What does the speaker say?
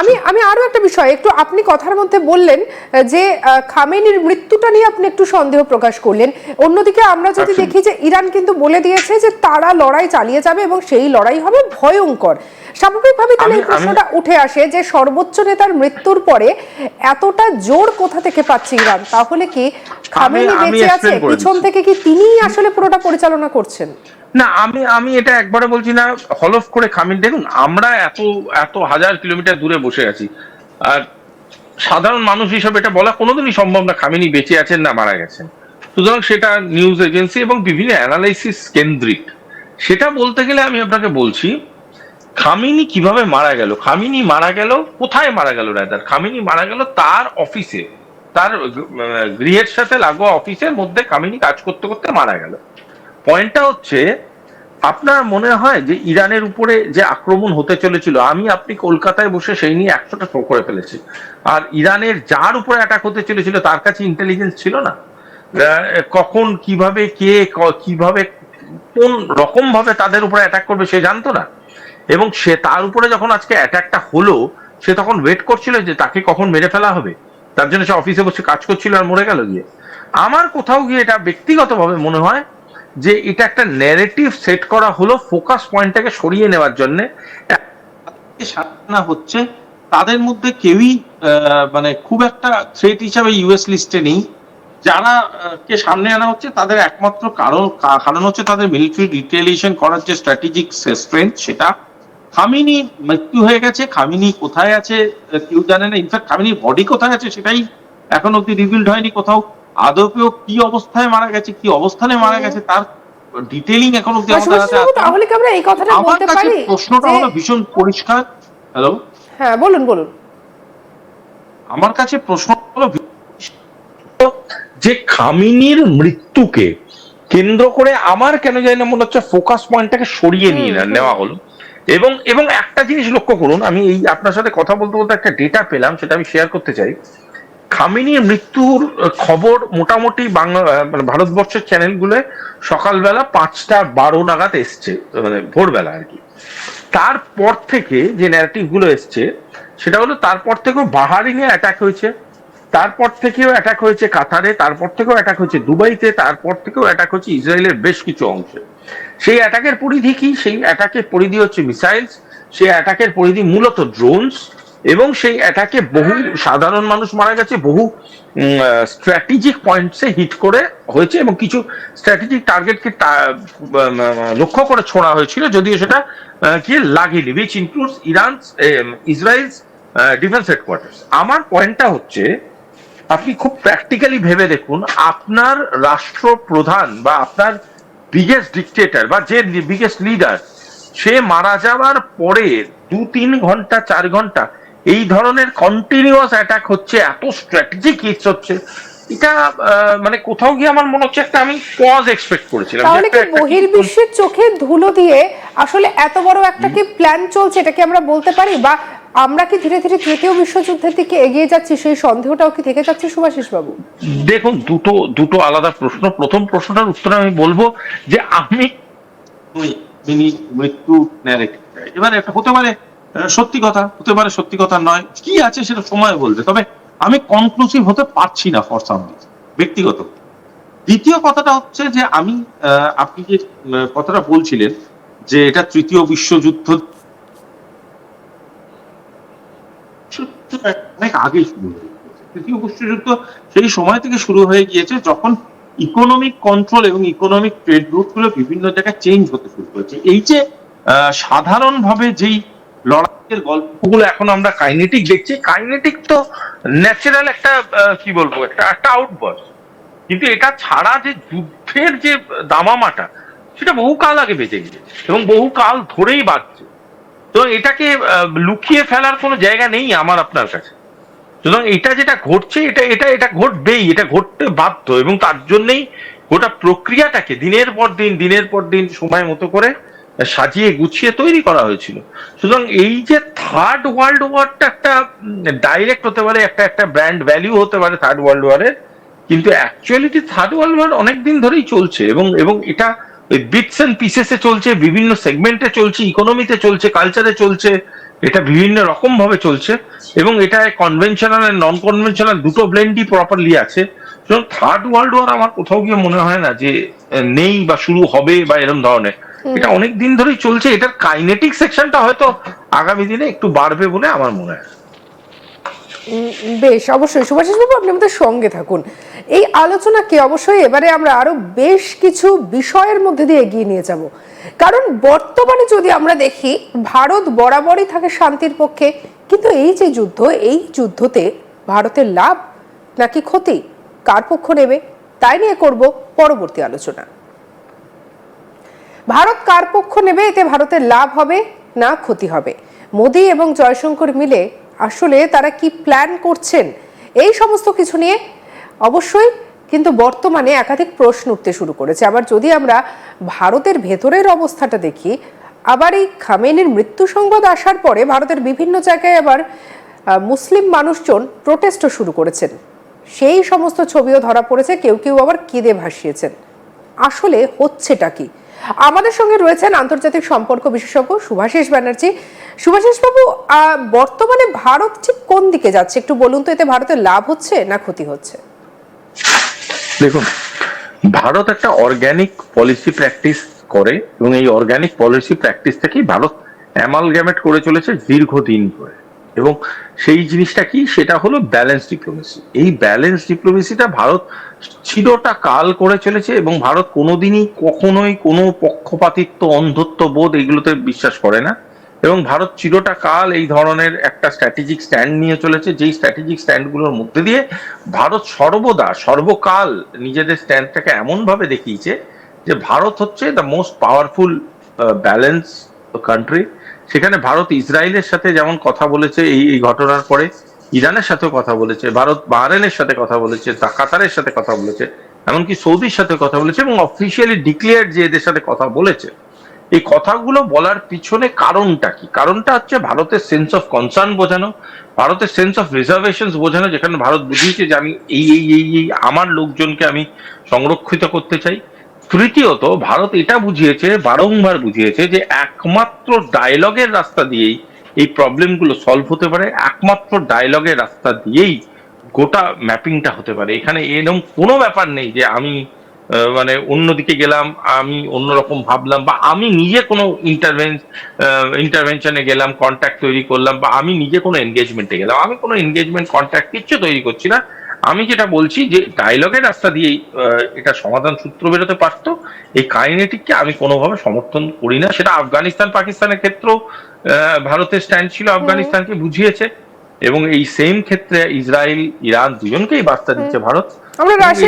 আমি আমি আরো একটা বিষয় একটু আপনি কথার মধ্যে বললেন যে খামেনির মৃত্যুটা নিয়ে আপনি একটু সন্দেহ প্রকাশ করলেন। অন্যদিকে আমরা যদি দেখি যে ইরান কিন্তু বলে দিয়েছে যে তারা লড়াই চালিয়ে যাবে এবং সেই লড়াই হবে ভয়ঙ্কর। স্বাভাবিকভাবে তাহলে এই প্রশ্নটা উঠে আসে যে সর্বোচ্চ নেতার মৃত্যুর পরে এতটা জোর কোথা থেকে পাচ্ছে ইরান? তাহলে কি খামেনি বেঁচে আছে, পিছন থেকে কি তিনিই আসলে পুরোটা পরিচালনা করছেন? না, আমি আমি এটা একবারে বলছি না হলফ করে খামেনি। দেখুন, আমরা এত এত হাজার কিলোমিটার দূরে বসে আছি, আর সাধারণ মানুষ হিসেবে এটা বলা কোনোদিনই সম্ভব না খামেনি বেঁচে আছেন না মারা গেছেন। সুতরাং সেটা নিউজ এজেন্সি এবং বিভিন্ন অ্যানালাইসিস কেন্দ্রিক। সেটা বলতে গেলে আমি আপনাকে বলছি খামেনি কিভাবে মারা গেল। খামেনি মারা গেল কোথায় মারা গেল? রাদার খামেনি মারা গেল তার অফিসে, তার গৃহের সাথে লাগোয়া অফিসের মধ্যে খামেনি কাজ করতে করতে মারা গেল। পয়েন্টটা হচ্ছে, আপনার মনে হয় যে ইরানের উপরে যে আক্রমণ হতে চলেছিল, আমি আপনি কলকাতায় বসে সেই নিয়ে 100টা শো করে ফেলেছি, আর ইরানের যার উপরে অ্যাটাক হতে চলেছিল তার কাছে ইন্টেলিজেন্স ছিল না? কখন কিভাবে কে কিভাবে কোন রকম ভাবে তাদের উপরে অ্যাটাক করবে সে জানতো না। এবং সে তার উপরে যখন আজকে অ্যাটাকটা হলো, সে তখন ওয়েট করছিল যে তাকে কখন মেরে ফেলা হবে। তার জন্য সে অফিসে বসে কাজ করছিল আর মরে গেল গিয়ে। আমার কোথাও গিয়ে এটা ব্যক্তিগতভাবে মনে হয় যে এটা একটা ন্যারেটিভ সেট করা হলো ফোকাস পয়েন্টটাকে সরিয়ে নেওয়ার জন্য। সাধনা হচ্ছে তাদের মধ্যে কেউই মানে খুব একটা থ্রেট হিসাবে ইউএস লিস্টে নেই। যারা কে সামনে আনা হচ্ছে তাদের একমাত্র কারণ হচ্ছে তাদের মিলিটারি রিটেলিয়েশন করার যে স্ট্র্যাটেজিক স্ট্রেংথ, সেটা। খামেনি মৃত্যু হয়ে গেছে, খামেনি কোথায় আছে কেউ জানে না। ইনফ্যাক্ট খামেনির বডি কোথায় আছে সেটাই এখন অব্দি রিভিলড হয়নি কোথাও। আদৌকেও কি অবস্থায় মারা গেছে, কি অবস্থানে মারা গেছে তার ডিটেইলিং এখন অব্দি আমাদের কাছে আছে। তাহলে কি আমরা এই কথাটা বলতে পারি? প্রশ্নটা হলো ভীষণ পরিষ্কার। হ্যালো, হ্যাঁ বলুন বলুন। আমার কাছে প্রশ্ন হলো যে খামেনির মৃত্যুকে কেন্দ্র করে আমার কেন জানি না মনে হচ্ছে ফোকাস পয়েন্টটাকে সরিয়ে নিয়ে নেওয়া হলো। এবং এবং একটা জিনিস লক্ষ্য করুন, আমি এই আপনার সাথে কথা বলতে বলতে একটা ডেটা পেলাম, সেটা আমি শেয়ার করতে চাই। খামেনির মৃত্যুর খবর মোটামুটি বাংলা মানে ভারতবর্ষের চ্যানেলগুলোয় সকালবেলা 5:12 নাগাদ এসছে, মানে ভোরবেলা আর কি। তারপর থেকে যে ন্যারেটিভ গুলো এসছে সেটা হলো তারপর থেকেও বাহারিনে অ্যাটাক হয়েছে, তারপর থেকেও অ্যাটাক হয়েছে কাতারে, তারপর থেকেও অ্যাটাক হয়েছে দুবাইতে, তারপর থেকেও অ্যাটাক হচ্ছে ইসরায়েলের বেশ কিছু অংশে। সেই অ্যাটাকের পরিধি কি? সেই অ্যাটাকের পরিধি হচ্ছে মিসাইলস, সেই অ্যাটাকের পরিধি মূলত ড্রোনস, এবং সেই অ্যাটাকে বহু সাধারণ মানুষ মারা গেছে, বহু স্ট্র্যাটেজিক পয়েন্টসে হিট করে হয়েছে, এবং কিছু স্ট্র্যাটেজিক টার্গেটকে লক্ষ্য করে ছোড়া হয়েছিল, যদিও সেটা কি লাগেনি, which includes Israel's defence headquarters. আমার পয়েন্টটা হচ্ছে, আপনি খুব প্র্যাকটিক্যালি ভেবে দেখুন, আপনার রাষ্ট্রপ্রধান বা আপনার বিগেস্ট ডিক্টেটর বা যে বিগেস্ট লিডার, সে মারা যাওয়ার পরে 2-3 ঘন্টা 4 ঘন্টা এই ধরনের কন্টিনিউয়াস অ্যাটাক হচ্ছে, এত স্ট্র্যাটেজিক হিটস হচ্ছে, এটা মানে কোথাও গিয়ে আমার মনে হচ্ছে একটা আমি পজ এক্সপেক্ট করেছিলাম। তাহলে কি বহির্বিশ্বের চোখে ধুলো দিয়ে আসলে এত বড় একটা কি প্ল্যান চলছে, এটা কি আমরা বলতে পারি? বা আমরা কি ধীরে ধীরে তৃতীয় বিশ্বযুদ্ধের দিকে এগিয়ে যাচ্ছি, সেই সন্দেহটাও কি থেকে যাচ্ছে সুভাষিস বাবু? দেখুন, দুটো আলাদা প্রশ্ন। প্রথম প্রশ্নটার উত্তরে আমি বলবো যে আমি মৃত্যু ন্যারেটিভ, এবার এটা হতে পারে সত্যি কথা, হতে পারে সত্যি কথা নয়, কি আছে সেটা সময় বলবে। তবে আমি কনক্লুসিভ হতে পারছি না ফর সাম রিজন, ব্যক্তিগত। দ্বিতীয় কথাটা হচ্ছে যে আমি আপনি যে কথাটা বলছিলেন যে এটা তৃতীয় বিশ্বযুদ্ধ অনেক আগে শুরু হয়ে গিয়েছে। তৃতীয় বিশ্বযুদ্ধ সেই সময় থেকে শুরু হয়ে গিয়েছে যখন ইকোনমিক কন্ট্রোল এবং ইকোনমিক ট্রেড রুট গুলো বিভিন্ন জায়গায় চেঞ্জ হতে শুরু করেছে। এই যে সাধারণভাবে যেই লড়াইয়ের গল্পগুলো এখন আমরা কাইনেটিক দেখছি, কাইনেটিক তো ন্যাচারাল একটা কি বলবো একটা আউটবার্স্ট, কিন্তু এটা ছাড়া যে যুদ্ধের যে দামামাটা, সেটা বহু কাল আগে বেঁচে গেছে এবং বহু কাল ধরেই বাড়ছে। তো এটাকে লুকিয়ে ফেলার কোনো জায়গা নেই আমার আপনার কাছে। সুতরাং এটা যেটা ঘটছে, এটা এটা এটা ঘটবেই, এটা ঘটতে বাধ্য, এবং তার জন্যই গোটা প্রক্রিয়াটাকে দিনের পর দিন সময় মতো করে সাজিয়ে গুছিয়ে তৈরি করা হয়েছিল। সুতরাং এই যে থার্ড ওয়ার্ল্ড ওয়ারটা একটা ডাইরেক্ট হতে পারে, একটা ব্র্যান্ড ভ্যালিউ হতে পারে থার্ড ওয়ার্ল্ড ওয়ারের, কিন্তু অ্যাকচুয়ালিটি থার্ড ওয়ার্ল্ড ওয়ার অনেকদিন ধরেই চলছে, এবং এটা ওই বিটস এন্ড পিসেসে চলছে, বিভিন্ন সেগমেন্টে চলছে, ইকোনমিতে চলছে, কালচারে চলছে, এটা বিভিন্ন রকম ভাবে চলছে এবং এটা কনভেনশনাল আর নন কনভেনশনাল দুটো ব্লেন্ডই প্রপারলি আছে। থার্ড ওয়ার্ল্ড ওয়ার আমার কোথাও গিয়ে মনে হয় না যে নেই বা শুরু হবে বা এরকম ধরনের। এটা অনেক দিন ধরেই চলছে। এটার কাইনেটিক সেকশনটা হয়তো আগামী দিনে একটু বাড়বে বলে আমার মনে হয়। বেশ, অবশ্যই সুভাষিস বাবু আপনি আমাদের সঙ্গে থাকুন। এই আলোচনাকে অবশ্যই এবারে আমরা আরো বেশ কিছু বিষয়ের মধ্যে দিয়ে এগিয়ে নিয়ে যাব, কারণ বর্তমানে যদি আমরা দেখি ভারত বরাবরই থাকে শান্তির পক্ষে, কিন্তু এই যে যুদ্ধ, এই যুদ্ধতে ভারতের লাভ নাকি ক্ষতি, কার পক্ষ নেবে, তাই নিয়ে করব পরবর্তী আলোচনা। ভারত কার পক্ষ নেবে, এতে ভারতের লাভ হবে না ক্ষতি হবে, মোদি এবং জয়শঙ্কর মিলে আসলে তারা কি প্ল্যান করছেন, এই সমস্ত কিছু নিয়ে অবশ্যই কিন্তু বর্তমানে একাধিক প্রশ্ন উঠতে শুরু করেছে। আবার যদি আমরা ভারতের ভেতরের অবস্থাটা দেখি, আবার এই খামেনির মৃত্যু সংবাদ আসার পরে ভারতের বিভিন্ন জায়গায় আবার মুসলিম মানুষজন প্রোটেস্টও শুরু করেছেন। সেই সমস্ত ছবিও ধরা পড়েছে, কেউ কেউ আবার কেঁদে ভাসিয়েছেন। আসলে হচ্ছেটা কি? আমাদের সঙ্গে রয়েছেন আন্তর্জাতিক সম্পর্ক বিশেষজ্ঞ শুভাশিস ব্যানার্জি। শুভাশিস বাবু, বর্তমানে ভারত ঠিক কোন দিকে যাচ্ছে একটু বলুন তো, এতে ভারতের লাভ হচ্ছে না ক্ষতি হচ্ছে? দেখুন, ভারত একটা অর্গানিক পলিসি প্র্যাকটিস করে এবং এই অর্গানিক পলিসি প্র্যাকটিস থেকেই ভারত অ্যামালগ্যামেট করে চলেছে দীর্ঘদিন ধরে। এবং সেই জিনিসটা কি, সেটা হলো ব্যালেন্স ডিপ্লোমেসি। এই ব্যালেন্স ডিপ্লোমেসিটা ভারত চিরটা কাল করে চলেছে এবং ভারত কোনোদিনই কখনোই কোনো পক্ষপাতিত্ব, অন্ধত্ব বোধ এগুলোতে বিশ্বাস করে না। এবং ভারত চিরটা কাল এই ধরনের একটা স্ট্র্যাটেজিক স্ট্যান্ড নিয়ে চলেছে, যেই স্ট্র্যাটেজিক স্ট্যান্ডগুলোর মধ্যে দিয়ে ভারত সর্বদা সর্বকাল নিজেদের স্ট্যান্ডটাকে এমন ভাবে দেখিয়েছে যে ভারত হচ্ছে the most powerful balance country. সেখানে ভারত ইসরায়েলের সাথে যেমন কথা বলেছে এই ঘটনার পরে, ইরানের সাথেও কথা বলেছে, ভারত বাহরাইনের সাথে কথা বলেছে, কাতারের সাথে কথা বলেছে, এমনকি সৌদির সাথে কথা বলেছে এবং অফিসিয়ালি ডিক্লেয়ার যে এদের সাথে কথা বলেছে। এই কথাগুলো বলার পিছনে কারণটা কি? কারণটা হচ্ছে ভারতের সেন্স অফ কনসার্ন বোঝানো, ভারতের সেন্স অফ রিজার্ভেশন বোঝানো, যেখানে ভারত বুঝিয়েছে যে আমি এই আমার লোকজনকে আমি সংরক্ষিত করতে চাই। তৃতীয়ত, ভারত এটা বুঝিয়েছে, বারংবার বুঝিয়েছে যে একমাত্র ডায়লগের রাস্তা দিয়েই এই প্রবলেমগুলো সলভ হতে পারে, একমাত্র ডায়লগের রাস্তা দিয়েই গোটা ম্যাপিংটা হতে পারে। এখানে এরকম কোনো ব্যাপার নেই যে আমি মানে অন্যদিকে গেলাম, আমি অন্যরকম ভাবলাম, বা আমি নিজে কোনো ইন্টারভেনশনে গেলাম, কন্ট্যাক্ট তৈরি করলাম, বা আমি নিজে কোনো এনগেজমেন্টে গেলাম। আমি কোনো এনগেজমেন্ট, কন্ট্যাক্ট কিচ্ছু তৈরি করছি না। আমি যেটা বলছি যে ডায়লগের রাস্তা দিয়েই এটা সমাধান সূত্র বেরোতে পারতো। এই কাইনেটিককে আমি কোনোভাবে সমর্থন করি না। সেটা আফগানিস্তান পাকিস্তানের ক্ষেত্রেও ভারতের স্ট্যান্ড ছিল, আফগানিস্তানকে বুঝিয়েছে, এবং এই সেম ক্ষেত্রে ইসরায়েল ইরান দুজনকেই বার্তা দিচ্ছে ভারত। আমরা